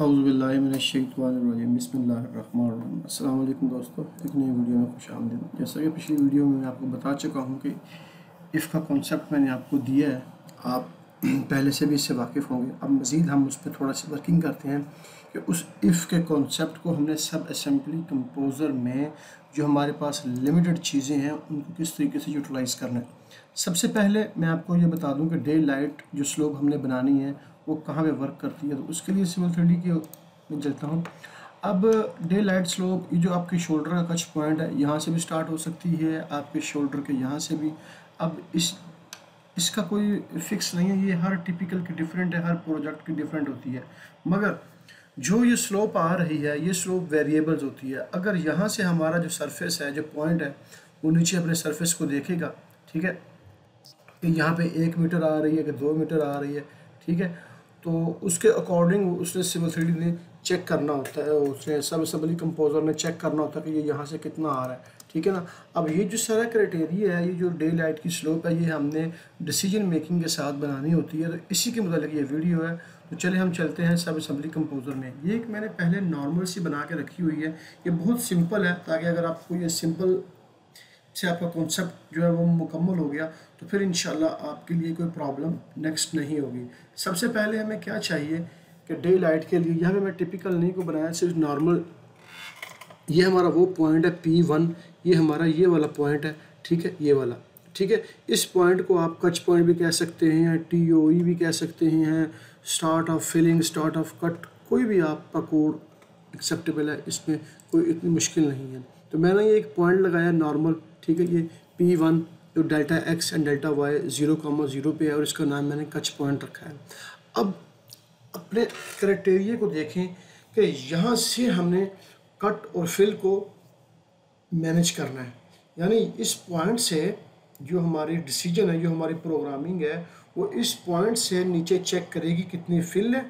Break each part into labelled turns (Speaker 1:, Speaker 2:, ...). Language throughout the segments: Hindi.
Speaker 1: औज़ुबिल्लाहिमिनश्शैतानिर्रजीम बिस्मिल्लाहिर्रहमानिर्रहीम। अस्सलाम वालेकुम दोस्तों, एक नई वीडियो में खुश आमदीद। जैसा कि पिछली वीडियो में मैं आपको बता चुका हूँ कि इफ़ का कॉन्सेप्ट मैंने आपको दिया है, आप पहले से भी इससे वाकिफ़ होंगे। अब मज़ीद हम उस पर थोड़ा सी वर्किंग करते हैं कि उस इफ़ के कॉन्सेप्ट को हमने सब असेंबली कंपोज़र में जो हमारे पास लिमिटेड चीज़ें हैं उनको किस तरीके से यूटिलाइज़ करना है। सबसे पहले मैं आपको ये बता दूं कि डे लाइट जो स्लोप हमने बनानी है वो कहाँ पे वर्क करती है। तो उसके लिए सिविल 3D के में चलता हूँ। अब डे लाइट स्लोप ये जो आपके शोल्डर का कच पॉइंट है यहाँ से भी स्टार्ट हो सकती है, आपके शोल्डर के यहाँ से भी। अब इसका कोई फिक्स नहीं है, ये हर टिपिकल की डिफरेंट है, हर प्रोजेक्ट की डिफरेंट होती है। मगर जो ये स्लोप आ रही है ये स्लोप वेरिएबल्स होती है। अगर यहाँ से हमारा जो सरफेस है, जो पॉइंट है, वो नीचे अपने सरफेस को देखेगा, ठीक है, कि यहाँ पे 1 मीटर आ रही है कि 2 मीटर आ रही है, ठीक है, तो उसके अकॉर्डिंग उसने सिविल 3D ने चेक करना होता है, उसने सब असेंबली कंपोजर ने चेक करना होता है कि ये यहाँ से कितना आ रहा है, ठीक है ना। अब ये जो सारा क्राइटेरिया है, ये जो डे लाइट की स्लोप है, ये हमने डिसीजन मेकिंग के साथ बनानी होती है। तो इसी के मुताबिक ये वीडियो है। तो चले हम चलते हैं सब असेंबली कंपोजर में। ये एक मैंने पहले नॉर्मल सी बना के रखी हुई है, ये बहुत सिंपल है, ताकि अगर आपको ये सिंपल से आपका कॉन्सेप्ट जो है वो मुकम्मल हो गया तो फिर इंशाल्लाह आपके लिए कोई प्रॉब्लम नेक्स्ट नहीं होगी। सबसे पहले हमें क्या चाहिए कि डे लाइट के लिए यहाँ पे मैं टिपिकल नहीं को बनाया, सिर्फ नॉर्मल। ये हमारा वो पॉइंट है P1, ये हमारा ये वाला पॉइंट है, ठीक है, ये वाला, ठीक है। इस पॉइंट को आप कच पॉइंट भी कह सकते हैं, TOE भी कह सकते हैं, start of filling, start of cut, कोई भी आपका कोड एक्सेप्टेबल है, इसमें कोई इतनी मुश्किल नहीं है। तो मैंने ये एक पॉइंट लगाया नॉर्मल, ठीक है, ये P1 जो delta x and delta y 0,0 पे है और इसका नाम मैंने कच पॉइंट रखा है। अब अपने क्राइटेरिया को देखें कि यहाँ से हमने कट और फिल को मैनेज करना है, यानी इस पॉइंट से जो हमारी डिसीजन है, जो हमारी प्रोग्रामिंग है, वो इस पॉइंट से नीचे चेक करेगी कितनी फिल है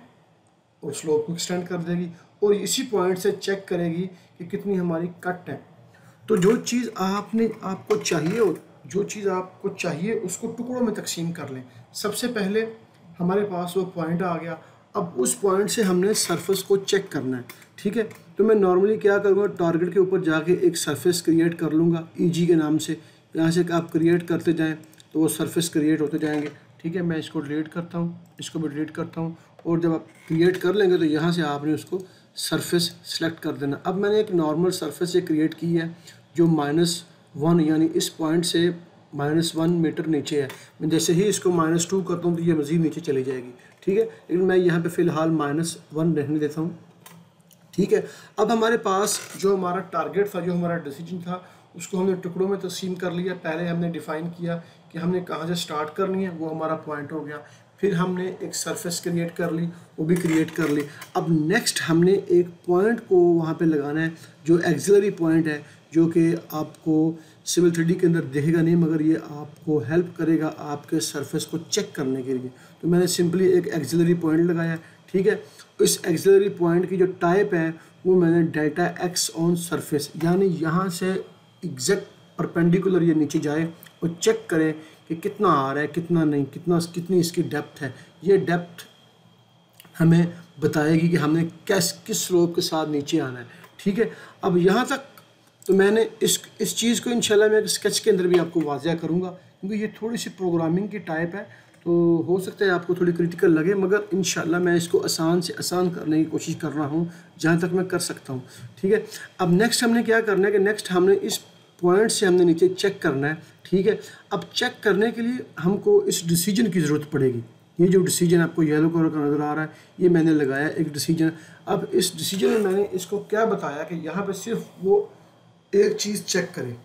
Speaker 1: और स्लोप को एक्सटेंड कर देगी, और इसी पॉइंट से चेक करेगी कि कितनी हमारी कट है। तो जो चीज़ आपको चाहिए उसको टुकड़ों में तकसीम कर लें। सबसे पहले हमारे पास वो पॉइंट आ गया, अब उस पॉइंट से हमने सरफेस को चेक करना है, ठीक है। तो मैं नॉर्मली क्या करूँगा, टारगेट के ऊपर जाके एक सरफेस क्रिएट कर लूँगा EG के नाम से। यहाँ से आप क्रिएट करते जाएँ तो वो सरफेस क्रिएट होते जाएंगे, ठीक है। मैं इसको डिलीट करता हूँ, इसको भी डिलीट करता हूँ, और जब आप क्रिएट कर लेंगे तो यहाँ से आपने उसको सरफेस सेलेक्ट कर देना। अब मैंने एक नॉर्मल सरफेस ये क्रिएट की है जो -1 यानी इस पॉइंट से -1 मीटर नीचे है। मैं जैसे ही इसको -2 करता हूँ तो ये मज़ीद नीचे चली जाएगी, ठीक है, लेकिन मैं यहाँ पे फ़िलहाल -1 रहने देता हूँ, ठीक है। अब हमारे पास जो हमारा टारगेट था, जो हमारा डिसीजन था, उसको हमने टुकड़ों में तकसीम कर लिया। पहले हमने डिफ़ाइन किया कि हमने कहाँ से स्टार्ट करनी है, वो हमारा पॉइंट हो गया। फिर हमने एक सरफेस क्रिएट कर ली, वो भी क्रिएट कर ली। अब नेक्स्ट हमने एक पॉइंट को वहाँ पे लगाना है जो एक्सिलरी पॉइंट है, जो कि आपको सिविल 3D के अंदर दिखेगा नहीं, मगर ये आपको हेल्प करेगा आपके सरफेस को चेक करने के लिए। तो मैंने सिंपली एक एक्सिलरी पॉइंट लगाया, ठीक है। इस एक्सिलरी पॉइंट की जो टाइप है वो मैंने डेल्टा x ऑन सरफेस, यानी यहाँ से एग्जैक्ट परपेंडिकुलर ये नीचे जाए और चेक करें कि कितना आ रहा है, कितना नहीं, कितनी इसकी डेप्थ है। ये डेप्थ हमें बताएगी कि हमने किस स्लोप के साथ नीचे आना है, ठीक है। अब यहाँ तक तो मैंने इस चीज़ को इंशाल्लाह मैं स्केच के अंदर भी आपको वाज़िया करूँगा, क्योंकि ये थोड़ी सी प्रोग्रामिंग की टाइप है, तो हो सकता है आपको थोड़ी क्रिटिकल लगे, मगर इंशाल्लाह मैं इसको आसान से आसान करने की कोशिश कर रहा हूँ जहाँ तक मैं कर सकता हूँ, ठीक है। अब नेक्स्ट हमने क्या करना है कि नेक्स्ट हमने इस पॉइंट से हमने नीचे चेक करना है, ठीक है। अब चेक करने के लिए हमको इस डिसीजन की ज़रूरत पड़ेगी। ये जो डिसीजन आपको येलो कलर का नज़र आ रहा है, ये मैंने लगाया एक डिसीजन। अब इस डिसीजन में मैंने इसको क्या बताया कि यहाँ पे सिर्फ वो एक चीज़ चेक करे,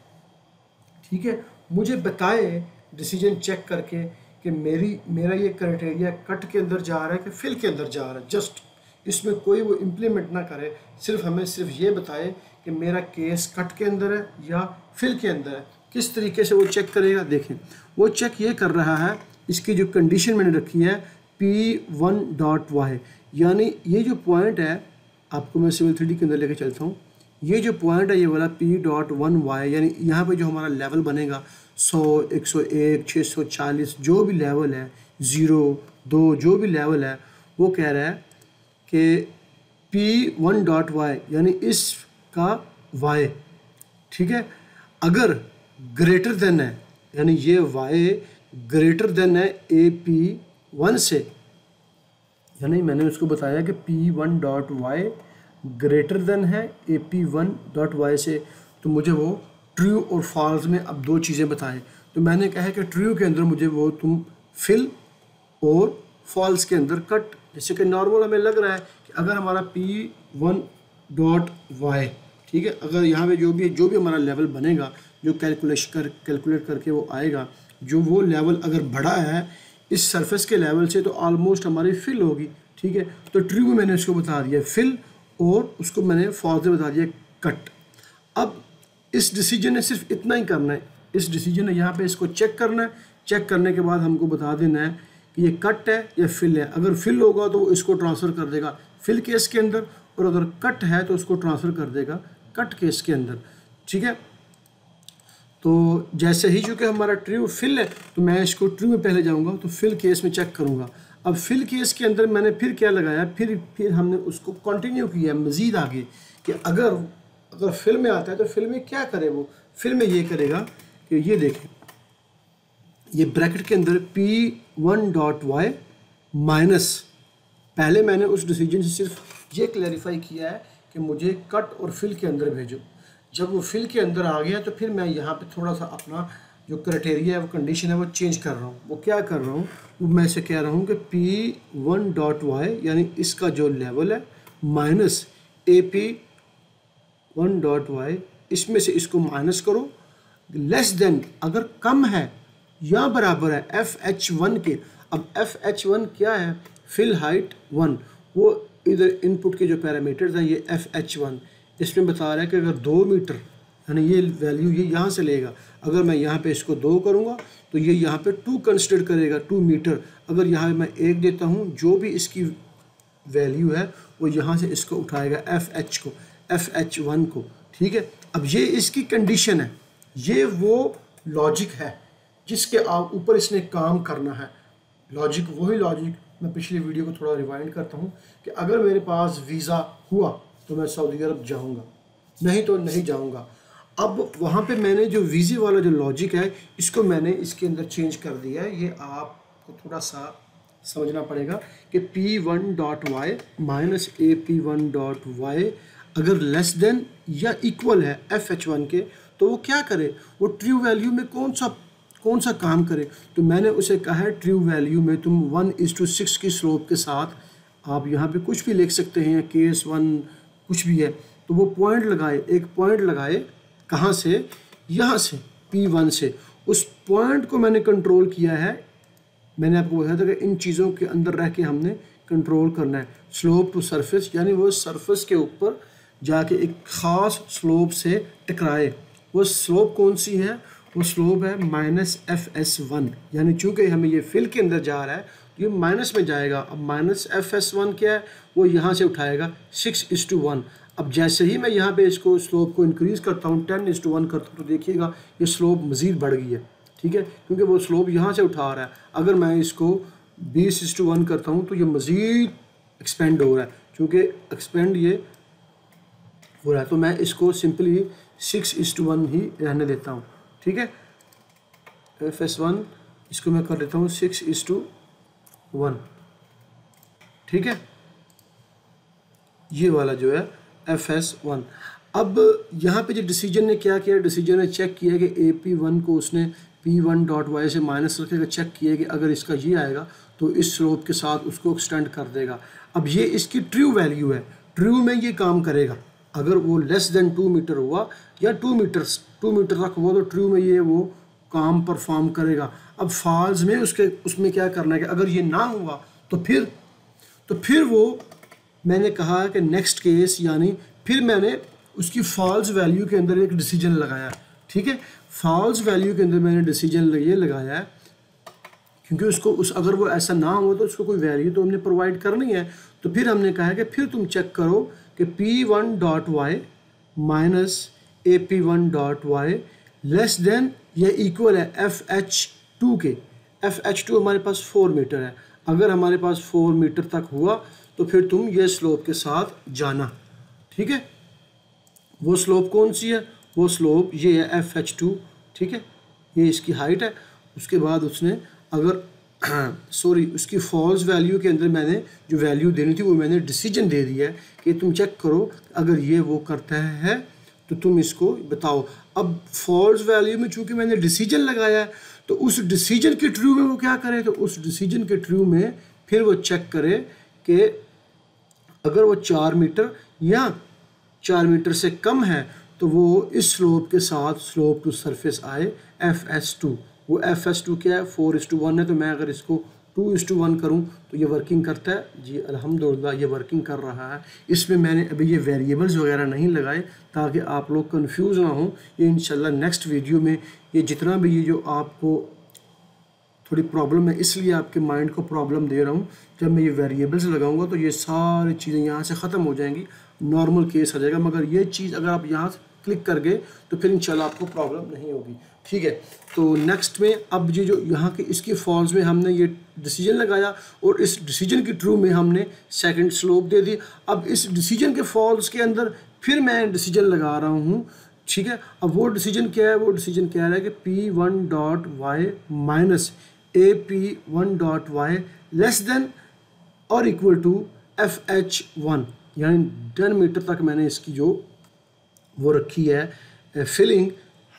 Speaker 1: ठीक है, मुझे बताए डिसीजन चेक करके कि मेरा ये क्राइटेरिया कट के अंदर जा रहा है कि फिल के अंदर जा रहा है। जस्ट इसमें कोई वो इम्प्लीमेंट ना करे, सिर्फ ये बताए कि मेरा केस कट के अंदर है या फिल के अंदर है। किस तरीके से वो चेक करेगा, देखें, वो चेक ये कर रहा है, इसकी जो कंडीशन मैंने रखी है P1.y, यानी ये जो पॉइंट है, आपको मैं सिविल 3D के अंदर लेके चलता हूँ। ये जो पॉइंट है ये वाला P.1y, यानी यहाँ पे जो हमारा लेवल बनेगा 100, 101, 640 जो भी लेवल है, 0, 2 जो भी लेवल है, वो कह रहा है कि P1.y यानी इसका y, ठीक है, अगर ग्रेटर देन है, यानी ये y ग्रेटर देन है AP1 से, यानी मैंने उसको बताया कि P1.y ग्रेटर देन है AP1.y से, तो मुझे वो ट्रू और फॉल्स में अब दो चीज़ें बताएं। तो मैंने कहा है कि ट्रू के अंदर मुझे वो तुम फिल और फॉल्स के अंदर कट, जैसे कि नॉर्मल हमें लग रहा है कि अगर हमारा P1.y, ठीक है, अगर यहाँ पे जो भी हमारा लेवल बनेगा, जो कैलकुलेट करके वो आएगा, जो वो लेवल अगर बढ़ा है इस सरफेस के लेवल से, तो ऑलमोस्ट हमारी फिल होगी, ठीक है। तो ट्रू में मैंने उसको बता दिया फिल और उसको मैंने फॉल्स में बता दिया कट। अब इस डिसीजन ने सिर्फ इतना ही करना है, इस डिसीजन ने यहाँ पे इसको चेक करना है, चेक करने के बाद हमको बता देना है कि ये कट है या फिल है। अगर फिल होगा तो वो इसको ट्रांसफ़र कर देगा फिल केस के अंदर, और अगर कट है तो उसको ट्रांसफ़र कर देगा कट केस के अंदर, ठीक है। तो जैसे ही चूँकि हमारा ट्रू फिल है तो मैं इसको ट्रू में पहले जाऊँगा, तो फिल केस में चेक करूँगा। अब फिल केस के अंदर मैंने फिर क्या लगाया, फिर हमने उसको कंटिन्यू किया मज़ीद आगे कि अगर फिल में आता है तो फिल में क्या करे, वो फिल में ये करेगा कि ये देखें, ये ब्रैकेट के अंदर P1.y माइनस, पहले मैंने उस डिसीजन से सिर्फ ये क्लैरिफाई किया है कि मुझे कट और फिल के अंदर भेजो। जब वो फिल के अंदर आ गया तो फिर मैं यहाँ पे थोड़ा सा अपना जो क्राइटेरिया है, वो कंडीशन है, वो चेंज कर रहा हूँ। वो क्या कर रहा हूँ, वो मैं से कह रहा हूँ कि P1.y यानी इसका जो लेवल है माइनस AP1.y, इसमें से इसको माइनस करो, लेस देन अगर कम है या बराबर है FH1 के। अब FH1 क्या है, फिल हाइट 1, वो इधर इनपुट के जो पैरामीटर्स हैं ये FH1, इसमें बता रहा है कि अगर 2 मीटर, यानी ये वैल्यू ये यहाँ से लेगा, अगर मैं यहाँ पे इसको 2 करूँगा तो ये यहाँ पे 2 कंसिडर करेगा, 2 मीटर। अगर यहाँ मैं 1 देता हूँ, जो भी इसकी वैल्यू है वो यहाँ से इसको उठाएगा FH को, FH1 को, ठीक है। अब ये इसकी कंडीशन है, ये वो लॉजिक है जिसके ऊपर इसने काम करना है। लॉजिक वही लॉजिक, मैं पिछली वीडियो को थोड़ा रिवाइंड करता हूँ कि अगर मेरे पास वीज़ा हुआ तो मैं सऊदी अरब जाऊँगा, नहीं तो नहीं जाऊँगा। अब वहाँ पे मैंने जो वीज़े वाला जो लॉजिक है इसको मैंने इसके अंदर चेंज कर दिया है। ये आपको थोड़ा सा समझना पड़ेगा कि P1.y माइनस AP1.y अगर लेस देन या इक्वल है FH1 के, तो वो क्या करे, वो ट्रू वैल्यू में कौन सा काम करे। तो मैंने उसे कहा है ट्रू वैल्यू में तुम 1:6 की स्लोप के साथ, आप यहाँ पे कुछ भी लिख सकते हैं, केस 1 कुछ भी है, तो वो पॉइंट लगाए, एक पॉइंट लगाए, कहाँ से, यहाँ से P1 से। उस पॉइंट को मैंने कंट्रोल किया है, मैंने आपको बताया था कि इन चीज़ों के अंदर रह के हमने कंट्रोल करना है। स्लोप टू सरफेस, यानी वो सरफेस के ऊपर जाके एक ख़ास स्लोप से टकराए। वो स्लोप कौन सी है, वो स्लोप है -FS1, यानी चूँकि हमें ये फिल के अंदर जा रहा है तो ये माइनस में जाएगा। अब -FS1 क्या है, वो यहाँ से उठाएगा 6:1। अब जैसे ही मैं यहाँ पे इसको स्लोप को इंक्रीज़ करता हूँ, 10:1 करता हूँ, तो देखिएगा ये स्लोप मज़ीद बढ़ गई है, ठीक है, क्योंकि वो स्लोप यहाँ से उठा रहा है। अगर मैं इसको 20:1 करता हूँ तो ये मज़ीद एक्सपेंड हो रहा है, क्योंकि एक्सपेंड ये हो रहा है। तो मैं इसको सिंपली 6:1 ही रहने देता हूँ, ठीक है। FS1 इसको मैं कर देता हूँ 6:1, ठीक है, ये वाला जो है FS1। अब यहाँ पे जो डिसीजन ने क्या किया, डिसीजन ने चेक किया कि AP1 को उसने P1.y से माइनस रखेगा, चेक किया कि अगर इसका ये आएगा तो इस स्लोप के साथ उसको एक्सटेंड कर देगा। अब ये इसकी ट्रू वैल्यू है, ट्रू में ये काम करेगा। अगर वो लेस देन 2 मीटर हुआ या 2 मीटर तक हुआ तो ट्रू में ये वो काम परफॉर्म करेगा। अब फॉल्स में उसमें क्या करना है कि अगर ये ना हुआ तो फिर वो, मैंने कहा कि नेक्स्ट केस, यानी फिर मैंने उसकी फॉल्स वैल्यू के अंदर एक डिसीजन लगाया, ठीक है। फॉल्स वैल्यू के अंदर मैंने डिसीजन ये लगाया है क्योंकि अगर वो ऐसा ना हो तो उसको कोई वैल्यू तो हमने प्रोवाइड करनी है। तो फिर हमने कहा है कि फिर तुम चेक करो कि P1.y minus AP1.y less than या इक्वल है FH2 के। FH2 हमारे पास 4 मीटर है, अगर हमारे पास 4 मीटर तक हुआ तो फिर तुम ये स्लोप के साथ जाना, ठीक है। वो स्लोप कौन सी है? वो स्लोप ये है FH2, ठीक है, ये इसकी हाइट है। उसके बाद उसने अगर सॉरी उसकी फॉल्स वैल्यू के अंदर मैंने जो वैल्यू देनी थी वो मैंने डिसीजन दे दिया है कि तुम चेक करो, अगर ये वो करता है तो तुम इसको बताओ। अब फॉल्स वैल्यू में चूंकि मैंने डिसीजन लगाया है तो उस डिसीजन के ट्रू में वो क्या करे, तो उस डिसीजन के ट्रू में फिर वो चेक करे कि अगर वो 4 मीटर या 4 मीटर से कम है तो वो इस स्लोप के साथ स्लोप टू सरफेस आए FS2। वो FS2 क्या है? 4:1 है। तो मैं अगर इसको 2:1 करूं तो ये वर्किंग करता है जी, अल्हम्दुलिल्लाह ये वर्किंग कर रहा है। इसमें मैंने अभी ये वेरिएबल्स वगैरह नहीं लगाए ताकि आप लोग कंफ्यूज ना हो। ये इंशाल्लाह नेक्स्ट वीडियो में ये जितना भी ये जो आपको थोड़ी प्रॉब्लम है इसलिए आपके माइंड को प्रॉब्लम दे रहा हूँ, जब मैं ये वेरिएबल्स लगाऊंगा तो ये सारी चीज़ें यहाँ से ख़त्म हो जाएंगी, नॉर्मल केस आ जाएगा। मगर ये चीज़ अगर आप यहाँ क्लिक कर गए तो फिर इंशाल्लाह आपको प्रॉब्लम नहीं होगी, ठीक है। तो नेक्स्ट में अब ये जो यहाँ के इसकी फॉल्स में हमने ये डिसीजन लगाया और इस डिसीजन की ट्रू में हमने सेकंड स्लोप दे दी। अब इस डिसीजन के फॉल्स के अंदर फिर मैं डिसीजन लगा रहा हूँ, ठीक है। अब वो डिसीजन क्या है? वो डिसीजन कह रहा है कि P1.y minus AP1.y less than और इक्वल टू FH1, यानी 10 मीटर तक मैंने इसकी जो वो रखी है फिलिंग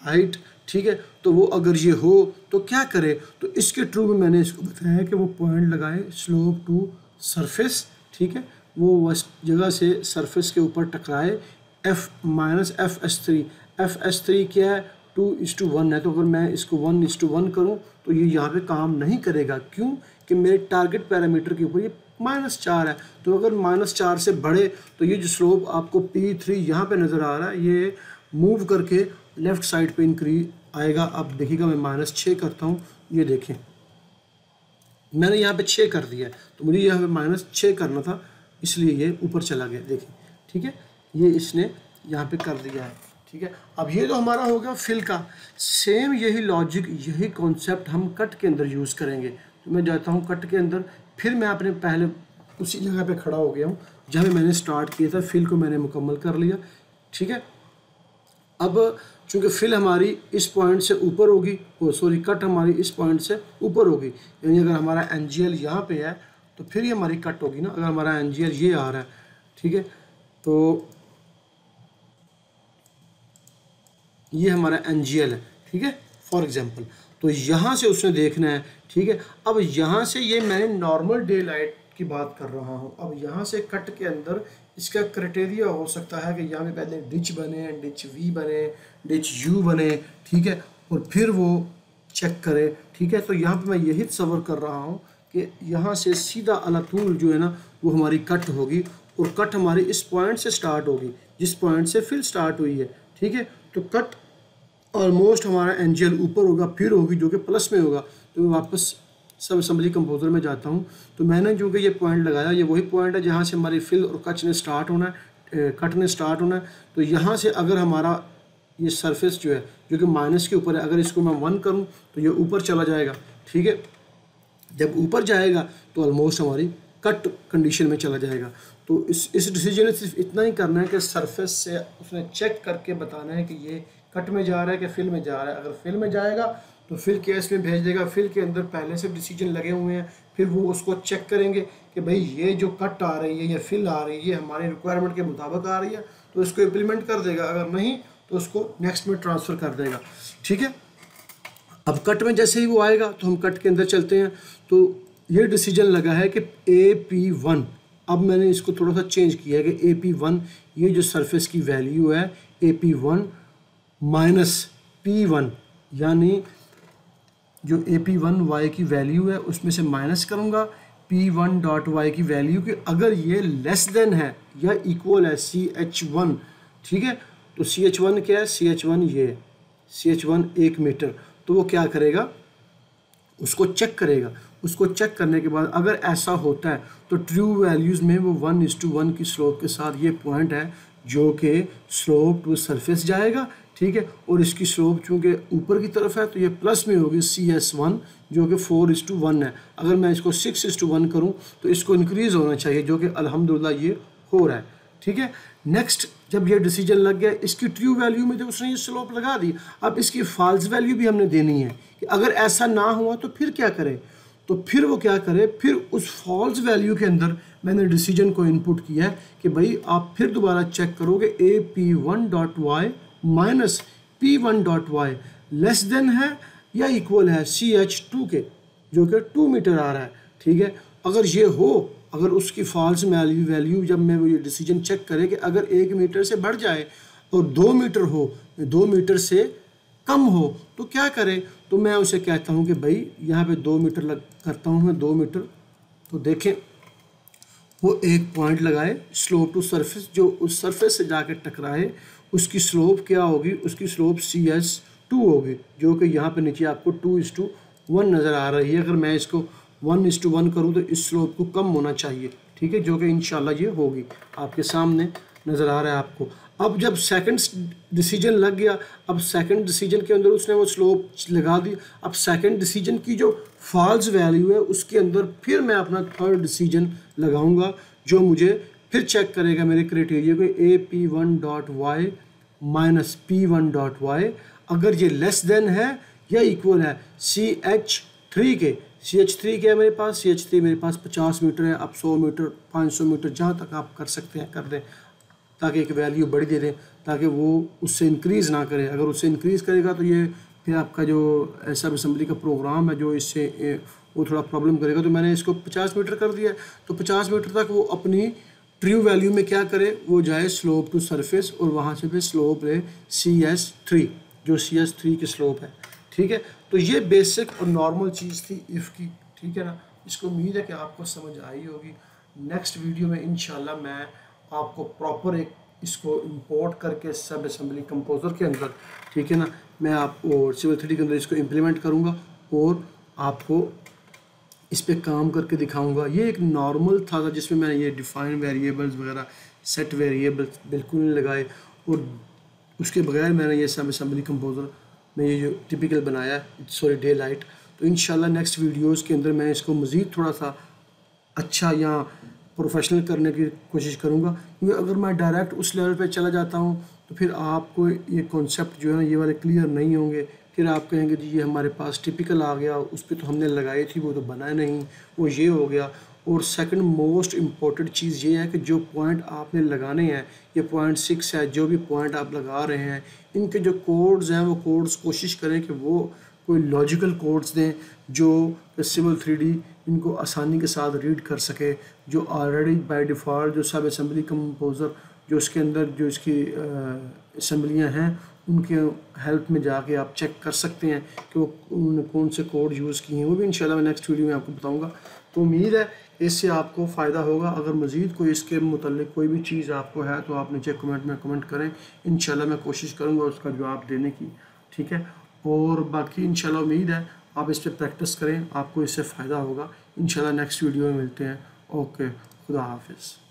Speaker 1: हाइट, ठीक है। तो वो अगर ये हो तो क्या करे, तो इसके ट्रू में मैंने इसको बताया कि वो पॉइंट लगाए स्लोप टू सरफेस, ठीक है। वो उस जगह से सरफेस के ऊपर टकराए F माइनस FH3 क्या है? 2:1 है। तो अगर मैं इसको 1:1 करूं तो ये यहाँ पे काम नहीं करेगा। क्यों? कि मेरे टारगेट पैरामीटर के ऊपर ये -4 है। तो अगर -4 से बढ़े तो ये जो स्लोप आपको P3 यहाँ पे नज़र आ रहा है ये मूव करके लेफ़्ट साइड पे इंक्रीज आएगा। अब देखिएगा मैं -6 करता हूँ, ये देखें मैंने यहाँ पे 6 कर दिया है, तो मुझे यहाँ पे -6 करना था इसलिए ये ऊपर चला गया, देखें, ठीक है। ये इसने यहाँ पे कर दिया है, ठीक है। अब ये तो हमारा हो गया फिल का। सेम यही लॉजिक यही कॉन्सेप्ट हम कट के अंदर यूज़ करेंगे। तो मैं जाता हूँ कट के अंदर, फिर मैं अपने पहले उसी जगह पे खड़ा हो गया हूँ जहाँ मैंने स्टार्ट किया था। फिल को मैंने मुकम्मल कर लिया, ठीक है। अब चूँकि फिल हमारी इस पॉइंट से ऊपर होगी, सॉरी कट हमारी इस पॉइंट से ऊपर होगी, यानी अगर हमारा NGL यहाँ पे है तो फिर ये हमारी कट होगी ना। अगर हमारा NGL ये आ रहा है, ठीक है, तो ये हमारा NGL है, ठीक है, फॉर एग्जांपल। तो यहाँ से उसने देखना है, ठीक है। अब यहाँ से ये मैंने नॉर्मल डे लाइट की बात कर रहा हूँ। अब यहाँ से कट के अंदर इसका क्राइटेरिया हो सकता है कि यहाँ पे पहले डिच बने, डिच V बने, डिच U बने, ठीक है, और फिर वो चेक करे, ठीक है। तो यहाँ पे मैं यही तसव्वुर कर रहा हूँ कि यहाँ से सीधा अलातूल जो है ना वो हमारी कट होगी और कट हमारी इस पॉइंट से स्टार्ट होगी जिस पॉइंट से फिल स्टार्ट हुई है, ठीक है। तो कट ऑलमोस्ट हमारा NGL ऊपर होगा, फिर होगी जो कि प्लस में होगा। तो मैं वापस सब असम्बली कंपोजर में जाता हूँ। तो मैंने जो कि ये पॉइंट लगाया ये वही पॉइंट है जहाँ से हमारी फिल और कट ने स्टार्ट होना है, कट ने स्टार्ट होना है। तो यहाँ से अगर हमारा ये सरफेस जो है जो कि माइनस के ऊपर है, अगर इसको मैं 1 करूँ तो ये ऊपर चला जाएगा, ठीक है। जब ऊपर जाएगा तो ऑलमोस्ट हमारी कट कंडीशन में चला जाएगा। तो इस डिसीजन में सिर्फ इतना ही करना है कि सरफेस से उसने चेक करके बताना है कि ये कट में जा रहा है कि फिल में जा रहा है। अगर फिल में जाएगा तो फिल केस में भेज देगा। फिल के अंदर पहले से डिसीजन लगे हुए हैं, फिर वो उसको चेक करेंगे कि भाई ये जो कट आ रही है या फिल आ रही है ये हमारे रिक्वायरमेंट के मुताबिक आ रही है तो इसको इम्प्लीमेंट कर देगा। अगर नहीं तो उसको नेक्स्ट में ट्रांसफ़र कर देगा, ठीक है। अब कट में जैसे ही वो आएगा तो हम कट के अंदर चलते हैं। तो ये डिसीजन लगा है कि AP1, अब मैंने इसको थोड़ा सा चेंज किया है कि AP1 ये जो सरफेस की वैल्यू है AP1 माइनस P1, यानी जो AP1y की वैल्यू है उसमें से माइनस करूँगा P1.y की वैल्यू कि अगर ये लेस देन है या इक्वल है CH1, ठीक है। तो CH1 क्या है? CH1 ये है, CH1 1 मीटर। तो वो क्या करेगा? उसको चेक करेगा। उसको चेक करने के बाद अगर ऐसा होता है तो ट्रू वैल्यूज़ में वो 1:1 की स्लोप के साथ ये पॉइंट है जो कि स्लोप टू सरफेस जाएगा, ठीक है। और इसकी स्लोप चूँकि ऊपर की तरफ है तो ये प्लस में होगी CS1 जो कि 4:1 है। अगर मैं इसको 6:1 करूँ तो इसको इंक्रीज़ होना चाहिए, जो कि अल्हम्दुलिल्लाह ये हो रहा है, ठीक है। नेक्स्ट, जब ये डिसीजन लग गया, इसकी ट्रू वैल्यू में जब उसने ये स्लोप लगा दी, अब इसकी फॉल्स वैल्यू भी हमने देनी है कि अगर ऐसा ना हुआ तो फिर क्या करें। तो फिर वो क्या करे, फिर उस फॉल्स वैल्यू के अंदर मैंने डिसीजन को इनपुट किया है कि भाई आप फिर दोबारा चेक करोगे AP1.y minus P1.y less than है या इक्वल है CH2 के, जो कि 2 मीटर आ रहा है, ठीक है। अगर ये हो, अगर उसकी फॉल्स वैल्यू जब मैं वो ये डिसीजन चेक करें कि अगर 1 मीटर से बढ़ जाए और 2 मीटर हो, 2 मीटर से कम हो तो क्या करें। तो मैं उसे कहता हूं कि भाई यहाँ पे 2 मीटर करता हूं मैं 2 मीटर। तो देखें वो एक पॉइंट लगाए स्लोप टू सरफेस, जो उस सरफेस से जाके टकराए उसकी स्लोप क्या होगी, उसकी स्लोप CS2 होगी, जो कि यहाँ पे नीचे आपको 2:1 नज़र आ रही है। अगर मैं इसको 1:1 करूँ तो इस स्लोप को कम होना चाहिए, ठीक है, जो कि इंशाल्लाह ये होगी, आपके सामने नज़र आ रहा है आपको। अब जब सेकंड डिसीजन लग गया, अब सेकंड डिसीजन के अंदर उसने वो स्लोप लगा दी। अब सेकंड डिसीजन की जो फॉल्स वैल्यू है उसके अंदर फिर मैं अपना थर्ड डिसीजन लगाऊंगा, जो मुझे फिर चेक करेगा मेरे क्राइटेरिया को AP1.y माइनस P1.y, अगर ये लेस देन है या इक्वल है CH3 के। CH3 क्या है मेरे पास, CH3 मेरे पास 50 मीटर है। अब 100 मीटर 500 मीटर जहाँ तक आप कर सकते हैं कर दें, ताकि एक वैल्यू बढ़ी दे दें, ताकि वो उससे इंक्रीज़ ना करे। अगर उससे इंक्रीज़ करेगा तो ये फिर आपका जो सब असेंबली का प्रोग्राम है जो इससे वो थोड़ा प्रॉब्लम करेगा। तो मैंने इसको 50 मीटर कर दिया, तो 50 मीटर तक वो अपनी ट्रू वैल्यू में क्या करे, वो जाए स्लोप टू सरफेस और वहाँ से फिर स्लोप ले CS3, जो CS3 की स्लोप है, ठीक है। तो ये बेसिक और नॉर्मल चीज़ थी इफ़ की, ठीक है ना। इसको उम्मीद है कि आपको समझ आई होगी। नेक्स्ट वीडियो में इंशाल्लाह मैं आपको प्रॉपर एक इसको इंपोर्ट करके सब असेंबली कंपोजर के अंदर, ठीक है ना, मैं आपको सिविल 3D के अंदर इसको इम्प्लीमेंट करूँगा और आपको इस पे काम करके दिखाऊंगा। ये एक नॉर्मल था जिसमें मैंने ये डिफाइन वेरिएबल्स वगैरह सेट वेरिएबल्स बिल्कुल नहीं लगाए, और उसके बगैर मैंने ये सब असेंबली कंपोजर में ये जो टिपिकल बनाया, सॉरी डे लाइट। तो इंशाल्लाह नेक्स्ट वीडियोस के अंदर मैं इसको मज़ीद थोड़ा सा अच्छा या प्रोफेशनल करने की कोशिश करूँगा, क्योंकि अगर मैं डायरेक्ट उस लेवल पे चला जाता हूँ तो फिर आपको ये कॉन्सेप्ट जो है ना ये वाले क्लियर नहीं होंगे। फिर आप कहेंगे जी ये हमारे पास टिपिकल आ गया, उस पर तो हमने लगाई थी वो तो बना नहीं, वो ये हो गया। और सेकंड मोस्ट इम्पॉर्टेंट चीज़ ये है कि जो पॉइंट आपने लगाने हैं, ये पॉइंट 6 है, जो भी पॉइंट आप लगा रहे हैं इनके जो कोड्स हैं वो कोड्स कोशिश करें कि वो कोई लॉजिकल कोड्स दें जो सिविल 3D इनको आसानी के साथ रीड कर सके, जो ऑलरेडी बाय डिफ़ॉल्ट जो सब असेंबली कंपोजर जो इसके अंदर जो इसकी असेंबलियाँ हैं उनके हेल्प में जाके आप चेक कर सकते हैं कि वो उन्होंने कौन से कोड यूज़ किए हैं। वो भी इंशाल्लाह मैं नेक्स्ट वीडियो में आपको बताऊंगा। तो उम्मीद है इससे आपको फ़ायदा होगा। अगर मज़ीद कोई इसके मुतल्लिक़ कोई भी चीज़ आपको है तो आप नीचे कमेंट में कमेंट करें, इंशाल्लाह मैं कोशिश करूँगा उसका जवाब देने की, ठीक है। और बाकी इंशाल्लाह उम्मीद है आप इस पर प्रैक्टिस करें, आपको इससे फ़ायदा होगा। इंशाल्लाह नेक्स्ट वीडियो में मिलते हैं। ओके, खुदा हाफिज़।